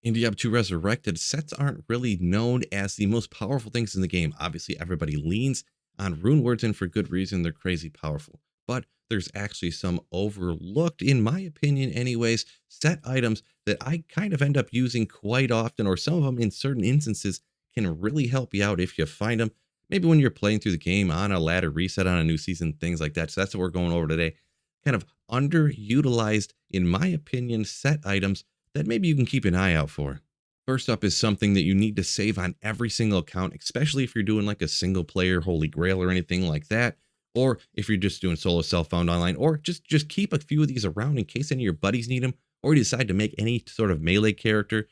In Diablo 2 Resurrected, sets aren't really known as the most powerful things in the game. Obviously, everybody leans on rune words, and for good reason, they're crazy powerful. But there's actually some overlooked, in my opinion, anyways, set items that I kind of end up using quite often, or some of them in certain instances can really help you out if you find them. Maybe when you're playing through the game on a ladder reset on a new season, things like that. So that's what we're going over today. Kind of underutilized, in my opinion, set items that maybe you can keep an eye out for. First up is something that you need to save on every single account, especially if you're doing like a single player holy grail or anything like that, or if you're just doing solo self-found online, or just keep a few of these around in case any of your buddies need them, or you decide to make any sort of melee character,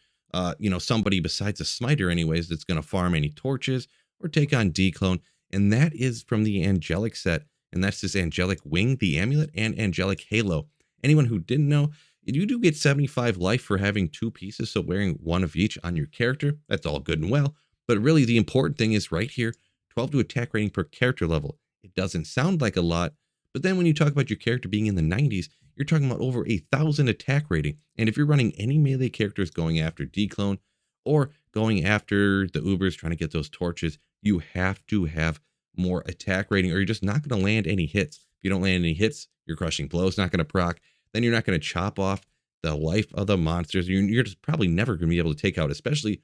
somebody besides a smiter anyways that's going to farm any torches or take on declone, and that is from the Angelic Set, and that's this Angelic Wing, the amulet, and Angelic Halo. Anyone who didn't know, you do get 75 life for having two pieces, so wearing one of each on your character. That's all good and well. But really, the important thing is right here, 12 to attack rating per character level. It doesn't sound like a lot, but then when you talk about your character being in the 90s, you're talking about over 1,000 attack rating. And if you're running any melee characters going after declone or going after the Ubers trying to get those torches, you have to have more attack rating, or you're just not going to land any hits. If you don't land any hits, your crushing blow is not going to proc. Then you're not going to chop off the life of the monsters. You're just probably never going to be able to take out, especially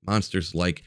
monsters like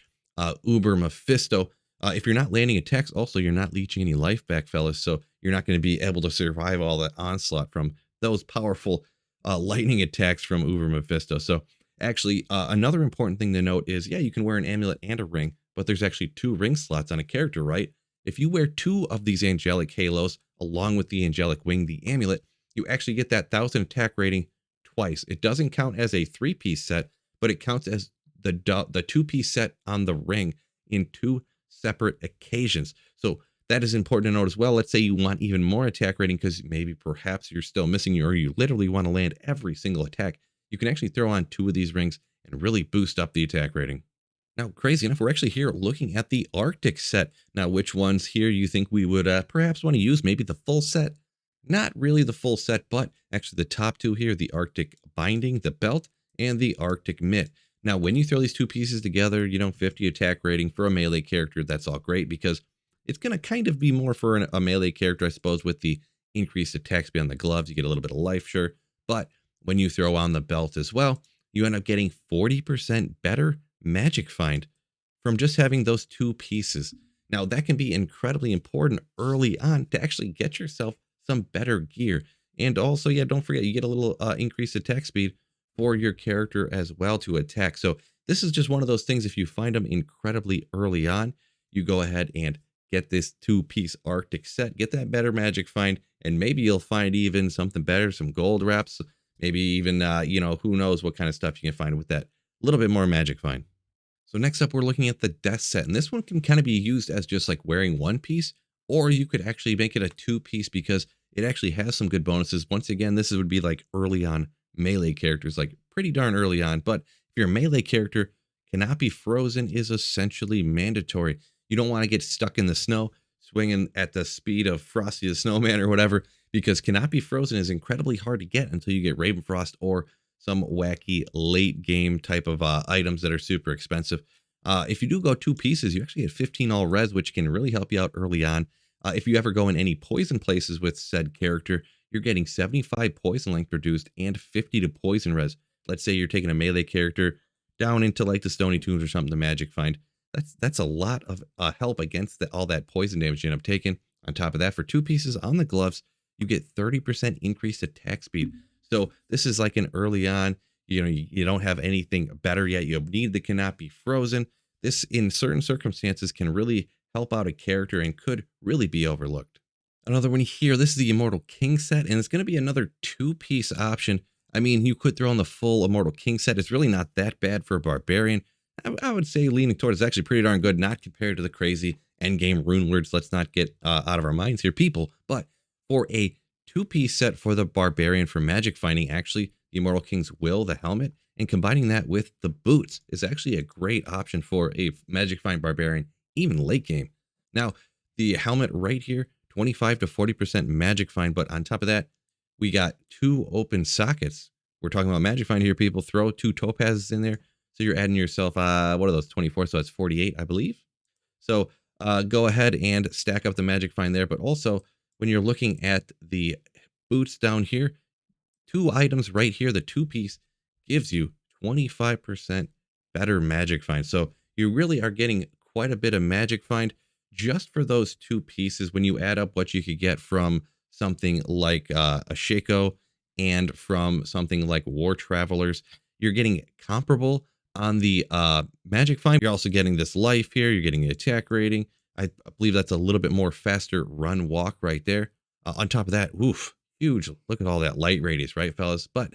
Uber Mephisto. If you're not landing attacks, also, you're not leeching any life back, fellas. So you're not going to be able to survive all that onslaught from those powerful lightning attacks from Uber Mephisto. So actually, another important thing to note is, yeah, you can wear an amulet and a ring, but there's actually two ring slots on a character, right? If you wear two of these angelic halos along with the angelic wing, the amulet, you actually get that 1,000 attack rating twice. It doesn't count as a three-piece set, but it counts as the two-piece set on the ring in two separate occasions. So that is important to note as well. Let's say you want even more attack rating because maybe perhaps you're still missing, or you literally want to land every single attack. You can actually throw on two of these rings and really boost up the attack rating. Now, crazy enough, we're actually here looking at the Arctic set. Now, which ones here you think we would perhaps want to use? Maybe the full set? Not really the full set, but actually the top two here, the Arctic binding, the belt, and the Arctic mitt. Now, when you throw these two pieces together, 50 attack rating for a melee character, that's all great because it's going to kind of be more for a melee character, I suppose, with the increased attack speed on the gloves. You get a little bit of life, sure. But when you throw on the belt as well, you end up getting 40% better magic find from just having those two pieces. Now, that can be incredibly important early on to actually get yourself some better gear. And also, yeah, don't forget, you get a little increased attack speed for your character as well to attack. So this is just one of those things. If you find them incredibly early on, you go ahead and get this two-piece Arctic set, get that better magic find, and maybe you'll find even something better, some gold wraps, maybe even, who knows what kind of stuff you can find with that little bit more magic find. So next up, we're looking at the Death Set, and this one can kind of be used as just like wearing one piece, or you could actually make it a two-piece because it actually has some good bonuses. Once again, this would be like early on melee characters, like pretty darn early on. But if your melee character cannot be frozen is essentially mandatory. You don't want to get stuck in the snow, swinging at the speed of Frosty the Snowman or whatever, because cannot be frozen is incredibly hard to get until you get Ravenfrost or some wacky late game type of items that are super expensive. If you do go two pieces, you actually get 15 all res, which can really help you out early on. If you ever go in any poison places with said character, you're getting 75 poison length reduced and 50 to poison res. Let's say you're taking a melee character down into like the Stony Tombs or something to magic find. That's a lot of help against all that poison damage you end up taking. On top of that, for two pieces on the gloves, you get 30% increased attack speed. So this is like an early on, you don't have anything better yet. You need the cannot be frozen. This in certain circumstances can really help out a character and could really be overlooked. Another one here, this is the Immortal King Set, and it's going to be another two-piece option. I mean, you could throw in the full Immortal King Set. It's really not that bad for a Barbarian. I would say leaning towards it's actually pretty darn good, not compared to the crazy endgame rune words. Let's not get out of our minds here, people. But for a two-piece set for the Barbarian for magic finding, actually, the Immortal King's Will, the helmet, and combining that with the boots is actually a great option for a magic find Barbarian, even late game. Now, the helmet right here, 25 to 40% magic find, but on top of that, we got two open sockets we're talking about Magic Find here, people, throw 2 topazes in there. So you're adding yourself, what are those, 24? So that's 48, I believe. So go ahead and stack up the Magic Find there. But also, when you're looking at the boots down here, 2 items right here, the 2-piece gives you 25% better Magic Find. So you really are getting quite a bit of Magic Find just for those 2 pieces when you add up what you could get from something like a Shaco and from something like War Travelers. You're getting comparable on the Magic Find. You're also getting this life here. You're getting the attack rating. I believe that's a little bit more faster run walk right there. On top of that, oof, huge. Look at all that light radius, right, fellas? But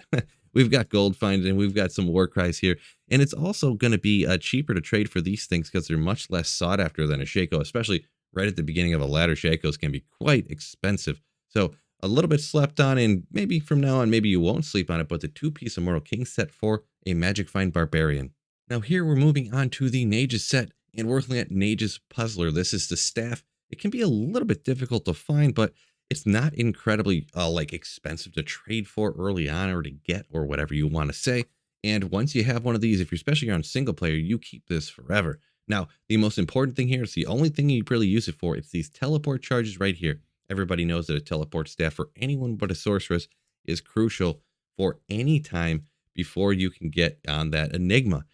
we've got gold find and we've got some war cries here. And it's also going to be cheaper to trade for these things because they're much less sought after than a Shaco, especially right at the beginning of a ladder. Shacos can be quite expensive. So a little bit slept on, and maybe from now on, maybe you won't sleep on it, but the 2-piece Immortal King set for a Magic Find Barbarian. Now here we're moving on to the Nages set, and we're looking at Nages Puzzler. This is the staff. It can be a little bit difficult to find, but it's not incredibly like expensive to trade for early on or to get or whatever you want to say. And once you have one of these, if you're especially on single player, you keep this forever. Now, the most important thing here is the only thing you really use it for. It's these teleport charges right here. Everybody knows that a teleport staff for anyone but a sorceress is crucial for any time before you can get on that Enigma.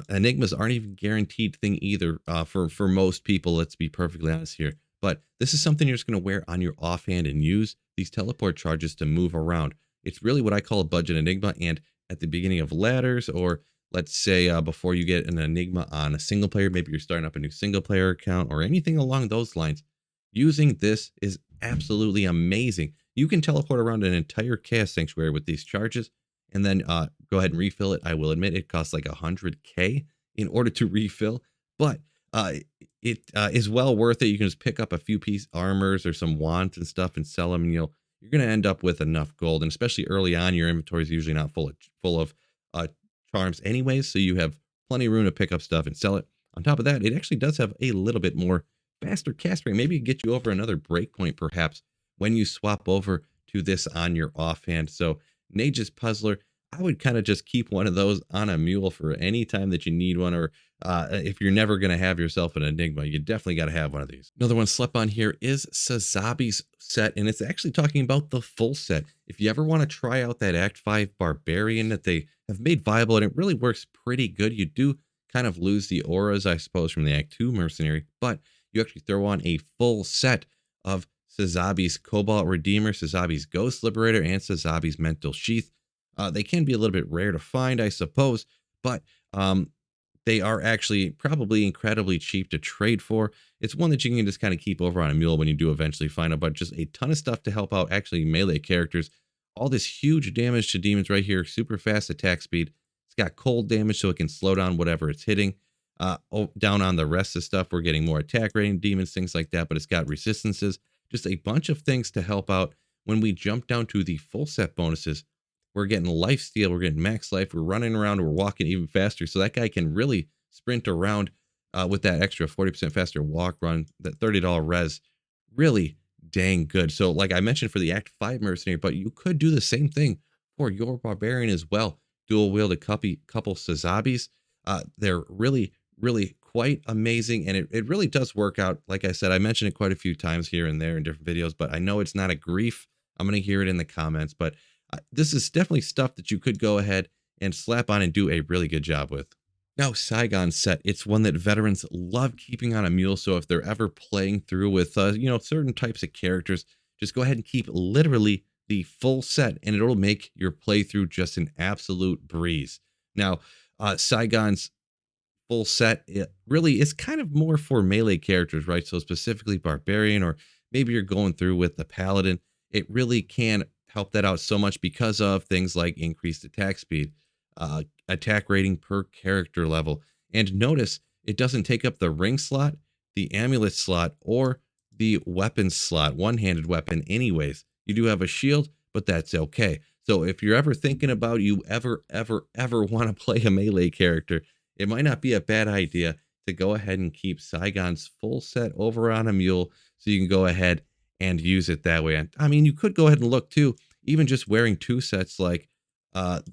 Enigmas aren't even guaranteed thing either for most people. Let's be perfectly honest here. But this is something you're just going to wear on your offhand and use these teleport charges to move around. It's really what I call a budget Enigma. And at the beginning of ladders, or let's say before you get an Enigma on a single player, maybe you're starting up a new single player account or anything along those lines, using this is absolutely amazing. You can teleport around an entire chaos sanctuary with these charges and then go ahead and refill it. I will admit it costs like 100K in order to refill, but it is well worth it. You can just pick up a few piece armors or some wands and stuff and sell them, and you're going to end up with enough gold. And especially early on, your inventory is usually not full of charms anyways, so you have plenty of room to pick up stuff and sell it. On top of that, it actually does have a little bit more faster cast rate. Maybe get you over another breakpoint perhaps when you swap over to this on your offhand. So Nages Puzzler, I would kind of just keep one of those on a mule for any time that you need one, or if you're never going to have yourself an Enigma, you definitely got to have one of these. Another one slept on here is Sazabis set, and it's actually talking about the full set. If you ever want to try out that Act 5 Barbarian that they have made viable, and it really works pretty good. You do kind of lose the auras, I suppose, from the Act 2 Mercenary, but you actually throw on a full set of Sazabis Cobalt Redeemer, Sazabis Ghost Liberator, and Sazabis Mental Sheath. They can be a little bit rare to find, I suppose, but they are actually probably incredibly cheap to trade for. It's one that you can just kind of keep over on a mule when you do eventually find it, but just a ton of stuff to help out actually melee characters. All this huge damage to demons right here, super fast attack speed. It's got cold damage so it can slow down whatever it's hitting. Down on the rest of stuff, we're getting more attack rating, demons, things like that, but it's got resistances. Just a bunch of things to help out. When we jump down to the full set bonuses, we're getting life steal, we're getting max life, we're running around, we're walking even faster. So that guy can really sprint around with that extra 40% faster walk run, that $30 res, really dang good. So like I mentioned for the Act 5 Mercenary, but you could do the same thing for your Barbarian as well. Dual wield a couple Sazabis. They're really quite amazing, and it really does work out. Like I said, I mentioned it quite a few times here and there in different videos, but I know it's not a grief. I'm going to hear it in the comments, but this is definitely stuff that you could go ahead and slap on and do a really good job with. Now, Saigon Set, it's one that veterans love keeping on a mule. So if they're ever playing through with, certain types of characters, just go ahead and keep literally the full set, and it'll make your playthrough just an absolute breeze. Now, Saigon's full set, it really is kind of more for melee characters, right? So specifically Barbarian, or maybe you're going through with the Paladin. It really can help that out so much because of things like increased attack speed, attack rating per character level. And notice it doesn't take up the ring slot, the amulet slot, or the weapon slot, one-handed weapon anyways. You do have a shield, but that's okay. So if you're ever thinking about you ever want to play a melee character, it might not be a bad idea to go ahead and keep Saigon's full set over on a mule so you can go ahead and use it that way. I mean, you could go ahead and look too, even just wearing 2 sets like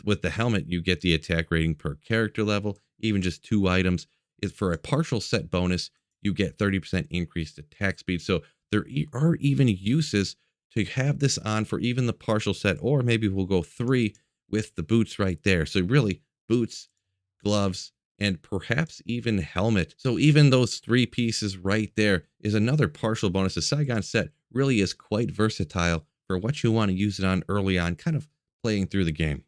With the helmet, you get the attack rating per character level, even just 2 items. If for a partial set bonus, you get 30% increased attack speed. So there are even uses to have this on for even the partial set, or maybe we'll go 3 with the boots right there. So really, boots, gloves, and perhaps even helmet. So even those 3 pieces right there is another partial bonus. The Saigon set really is quite versatile for what you want to use it on early on, kind of playing through the game.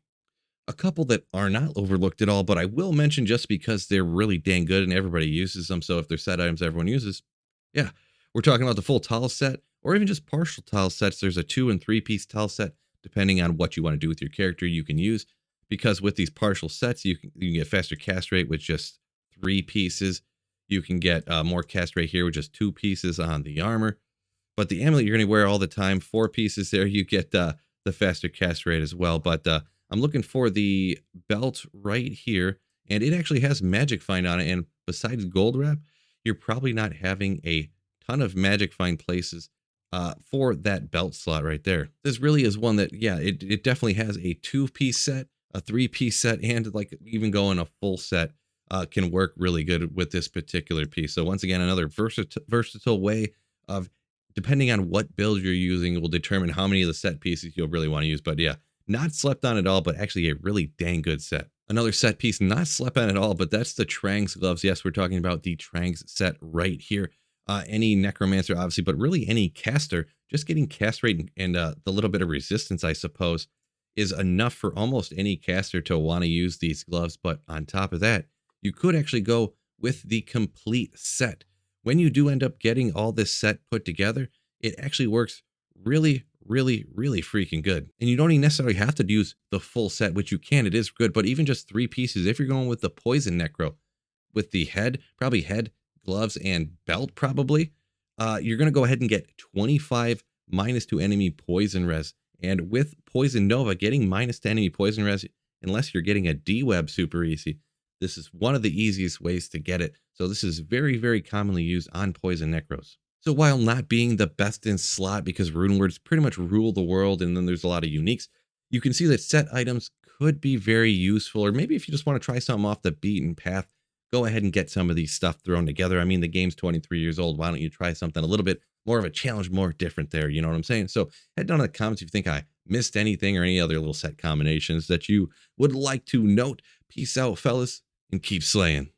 A couple that are not overlooked at all, but I will mention just because they're really dang good and everybody uses them. So if they're set items everyone uses, yeah, we're talking about the full tile set or even just partial tile sets. There's a 2 and 3 piece tile set, depending on what you want to do with your character, you can use. Because with these partial sets, you can get faster cast rate with just 3 pieces. You can get more cast rate here with just 2 pieces on the armor. But the amulet you're going to wear all the time, 4 pieces there, you get the faster cast rate as well. But I'm looking for the belt right here, and it actually has magic find on it. And besides gold wrap, you're probably not having a ton of magic find places for that belt slot right there. This really is one that, yeah, it definitely has a 2-piece set, a 3-piece set, and like even going a full set can work really good with this particular piece. So once again, another versatile way of, depending on what build you're using, will determine how many of the set pieces you'll really want to use. But yeah, not slept on at all, but actually a really dang good set. Another set piece not slept on at all, but that's the Trangs gloves. Yes, we're talking about the Trangs set right here. Any necromancer, obviously, but really any caster, just getting cast rate and the little bit of resistance, I suppose, is enough for almost any caster to want to use these gloves. But on top of that, you could actually go with the complete set. When you do end up getting all this set put together, it actually works really, really, really freaking good. And you don't even necessarily have to use the full set, which you can, it is good, but even just 3 pieces, if you're going with the poison necro, with the head, probably head, gloves, and belt probably, you're going to go ahead and get 25 -2 enemy poison res. And with Poison Nova, getting -2 enemy poison res, unless you're getting a D-web super easy, this is one of the easiest ways to get it. So this is very, very commonly used on poison necros. So while not being the best in slot, because rune words pretty much rule the world, and then there's a lot of uniques, you can see that set items could be very useful. Or maybe if you just want to try something off the beaten path, go ahead and get some of these stuff thrown together. I mean, the game's 23 years old. Why don't you try something a little bit more of a challenge, more different there? You know what I'm saying? So head down in the comments if you think I missed anything or any other little set combinations that you would like to note. Peace out, fellas, and keep slaying.